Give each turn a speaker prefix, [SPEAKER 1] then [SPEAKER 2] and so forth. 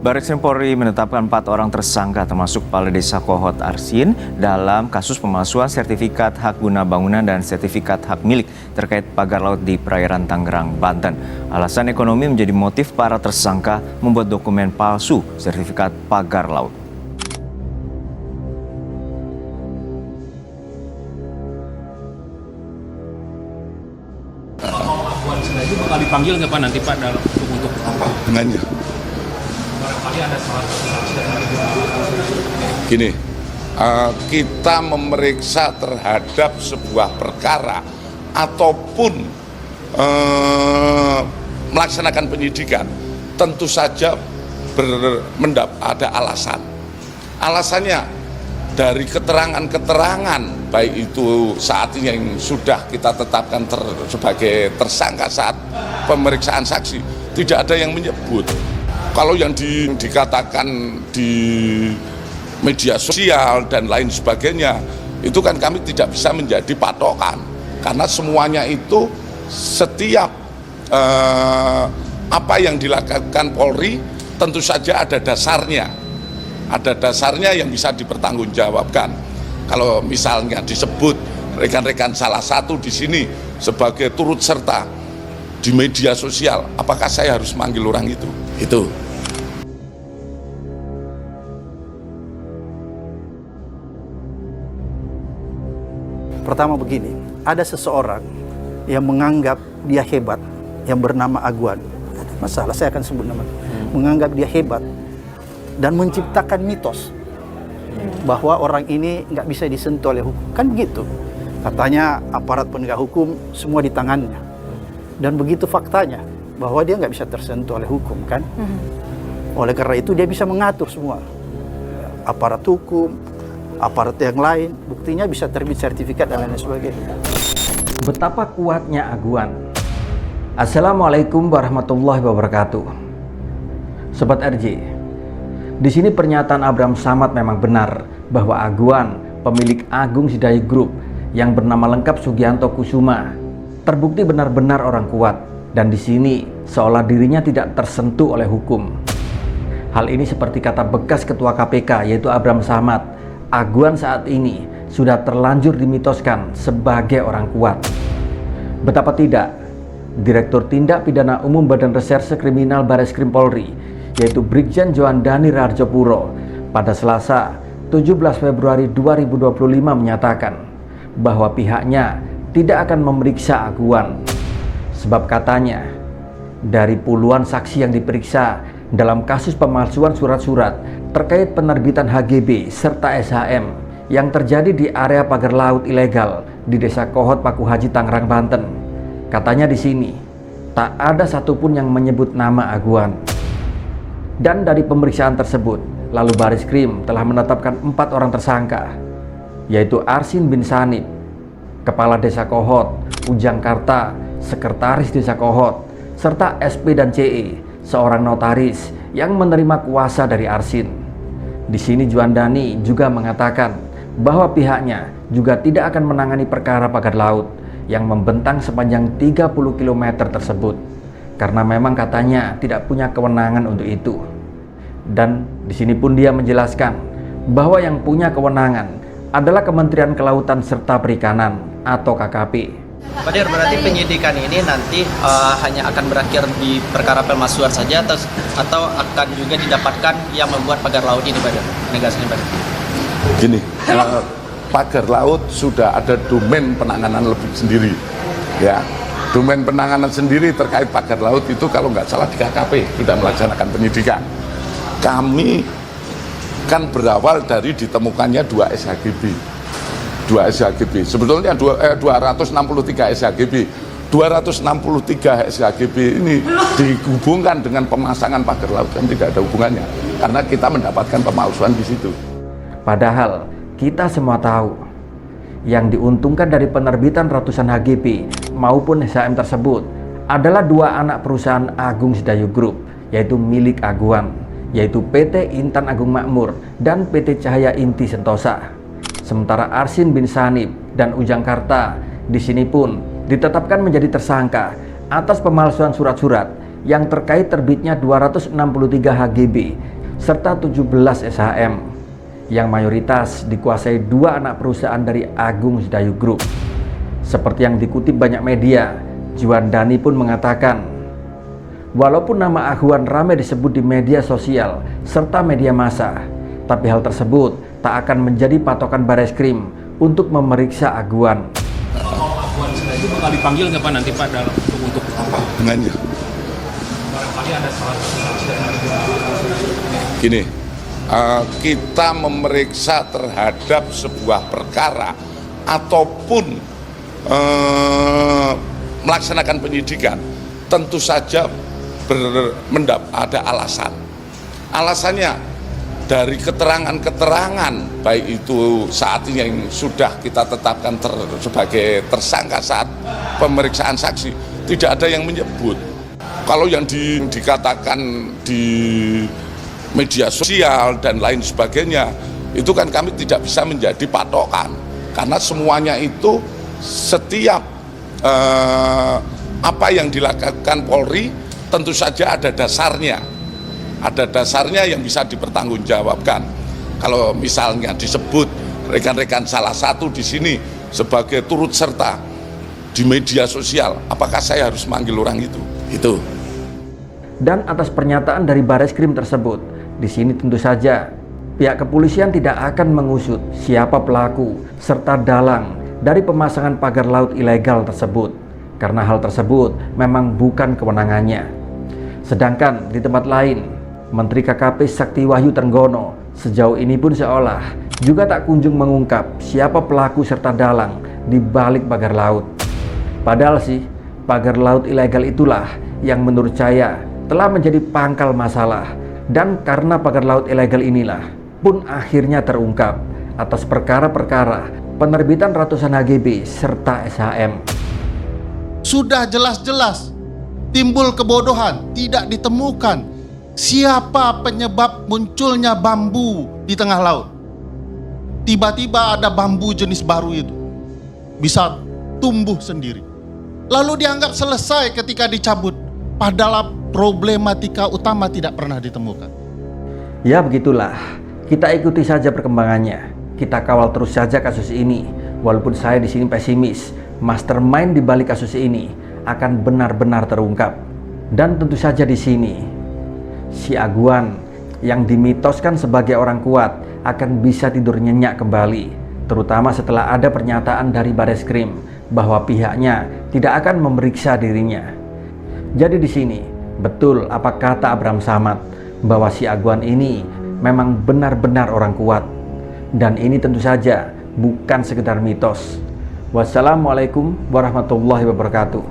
[SPEAKER 1] Barreskrim Polri menetapkan 4 orang tersangka termasuk Kepala Desa Kohot Arsin dalam kasus pemalsuan sertifikat hak guna bangunan dan sertifikat hak milik terkait pagar laut di perairan Tangerang, Banten. Alasan ekonomi menjadi motif para tersangka membuat dokumen palsu sertifikat pagar laut.
[SPEAKER 2] Itu bakal dipanggil nggak Pak nanti Pak dalam untuk
[SPEAKER 3] apa dengannya?
[SPEAKER 2] Barangkali ada salah satu saksi dan
[SPEAKER 3] Gini, kita memeriksa terhadap sebuah perkara ataupun melaksanakan penyidikan, tentu saja ada alasan. Alasannya dari keterangan-keterangan, baik itu saat ini yang sudah kita tetapkan sebagai tersangka saat pemeriksaan saksi, tidak ada yang menyebut. Kalau yang dikatakan di media sosial dan lain sebagainya, itu kan kami tidak bisa menjadi patokan. Karena semuanya itu setiap apa yang dilakukan Polri tentu saja ada dasarnya. Ada dasarnya yang bisa dipertanggungjawabkan. Kalau misalnya disebut rekan-rekan salah satu di sini sebagai turut serta di media sosial, apakah saya harus manggil orang itu? Itu.
[SPEAKER 4] Pertama begini, ada seseorang yang menganggap dia hebat, yang bernama Aguan. Masalah, saya akan sebut nama. Menganggap dia hebat dan menciptakan mitos bahwa orang ini nggak bisa disentuh oleh hukum. Kan begitu. Katanya aparat penegak hukum semua di tangannya. Dan begitu faktanya, bahwa dia nggak bisa tersentuh oleh hukum, kan? Oleh karena itu dia bisa mengatur semua. Aparat hukum, aparat yang lain, buktinya bisa terbit sertifikat dan lain sebagainya.
[SPEAKER 5] Betapa kuatnya Aguan. Assalamualaikum warahmatullahi wabarakatuh. Sobat RJ, di sini pernyataan Abraham Samad memang benar bahwa Aguan, pemilik Agung Sedayu Group yang bernama lengkap Sugianto Kusuma, terbukti benar-benar orang kuat, dan di sini seolah dirinya tidak tersentuh oleh hukum. Hal ini seperti kata bekas ketua KPK yaitu Abraham Samad, Aguan saat ini sudah terlanjur dimitoskan sebagai orang kuat. Betapa tidak, Direktur Tindak Pidana Umum Badan Reserse Kriminal Barreskrim Polri yaitu Brigjen Joandani Rarjopuro pada Selasa 17 Februari 2025 menyatakan bahwa pihaknya tidak akan memeriksa Aguan. Sebab katanya, dari puluhan saksi yang diperiksa dalam kasus pemalsuan surat-surat terkait penerbitan HGB serta SHM yang terjadi di area pagar laut ilegal di Desa Kohot Pakuhaji Tangerang, Banten, katanya di sini tak ada satupun yang menyebut nama Aguan. Dan dari pemeriksaan tersebut, lalu Barreskrim telah menetapkan 4 orang tersangka, yaitu Arsin bin Sanib, Kepala Desa Kohot, Ujang Karta, Sekretaris Desa Kohot, serta SP dan CE, seorang notaris yang menerima kuasa dari Arsin. Di sini Joandani juga mengatakan bahwa pihaknya juga tidak akan menangani perkara pagar laut yang membentang sepanjang 30 km tersebut, karena memang katanya tidak punya kewenangan untuk itu. Dan di sini pun dia menjelaskan bahwa yang punya kewenangan adalah Kementerian Kelautan serta Perikanan atau KKP.
[SPEAKER 6] Pak Dir, berarti penyidikan ini nanti hanya akan berakhir di perkara pemalsuan saja atau akan juga didapatkan yang membuat pagar laut ini, Pak Dir? Negasinya, Pak Dir.
[SPEAKER 3] Gini, pagar laut sudah ada domain penanganan lebih sendiri, ya. Domain penanganan sendiri terkait pagar laut itu kalau nggak salah di KKP sudah melaksanakan penyidikan. Kami kan berawal dari ditemukannya 2 SHGB. 2 SHGB. Sebetulnya 263 SHGB. 263 SHGB ini dihubungkan dengan pemasangan pagar laut, kan tidak ada hubungannya. Karena kita mendapatkan pemalsuan di situ.
[SPEAKER 5] Padahal kita semua tahu yang diuntungkan dari penerbitan ratusan HGB maupun SHM tersebut adalah 2 anak perusahaan Agung Sedayu Group, yaitu milik Aguan, yaitu PT Intan Agung Makmur dan PT Cahaya Inti Sentosa. Sementara Arsin bin Sanib dan Ujang Karta di sini pun ditetapkan menjadi tersangka atas pemalsuan surat-surat yang terkait terbitnya 263 HGB serta 17 SHM yang mayoritas dikuasai dua anak perusahaan dari Agung Sedayu Group. Seperti yang dikutip banyak media, Juandani pun mengatakan, walaupun nama Ahwan ramai disebut di media sosial serta media massa, tapi hal tersebut tak akan menjadi patokan Bareskrim untuk memeriksa Ahwan.
[SPEAKER 2] Kalau Ahwan itu bakal dipanggil nggak Pak nanti Pak dalam untuk
[SPEAKER 3] Dengannya.
[SPEAKER 2] barangkali ada salah satu saksi dan
[SPEAKER 3] Gini, kita memeriksa terhadap sebuah perkara ataupun melaksanakan penyidikan, tentu saja ada alasan. Alasannya dari keterangan-keterangan, baik itu saat ini yang sudah kita tetapkan sebagai tersangka saat pemeriksaan saksi, tidak ada yang menyebut. Kalau yang dikatakan di media sosial dan lain sebagainya, itu kan kami tidak bisa menjadi patokan, karena semuanya itu setiap apa yang dilakukan Polri tentu saja ada dasarnya yang bisa dipertanggungjawabkan. Kalau misalnya disebut rekan-rekan salah satu di sini sebagai turut serta di media sosial, apakah saya harus manggil orang itu? Itu.
[SPEAKER 5] Dan atas pernyataan dari Bareskrim tersebut, di sini tentu saja pihak kepolisian tidak akan mengusut siapa pelaku serta dalang dari pemasangan pagar laut ilegal tersebut, karena hal tersebut memang bukan kewenangannya. Sedangkan di tempat lain, Menteri KKP Sakti Wahyu Trenggono sejauh ini pun seolah juga tak kunjung mengungkap siapa pelaku serta dalang di balik pagar laut. Padahal sih, pagar laut ilegal itulah yang menurut saya telah menjadi pangkal masalah, dan karena pagar laut ilegal inilah pun akhirnya terungkap atas perkara-perkara penerbitan ratusan HGB serta SHM.
[SPEAKER 7] Sudah jelas-jelas timbul kebodohan, tidak ditemukan siapa penyebab munculnya bambu di tengah laut. Tiba-tiba ada bambu jenis baru itu bisa tumbuh sendiri, lalu dianggap selesai ketika dicabut, padahal problematika utama tidak pernah ditemukan.
[SPEAKER 5] Ya begitulah, kita ikuti saja perkembangannya. Kita kawal terus saja kasus ini. Walaupun saya di sini pesimis, mastermind di balik kasus ini akan benar-benar terungkap. Dan tentu saja di sini, si Ahwan yang dimitoskan sebagai orang kuat akan bisa tidur nyenyak kembali, terutama setelah ada pernyataan dari Bareskrim bahwa pihaknya tidak akan memeriksa dirinya. Jadi di sini betul apa kata Abram Samad, bahwa si Ahwan ini memang benar-benar orang kuat. Dan ini tentu saja bukan sekedar mitos. Wassalamualaikum warahmatullahi wabarakatuh.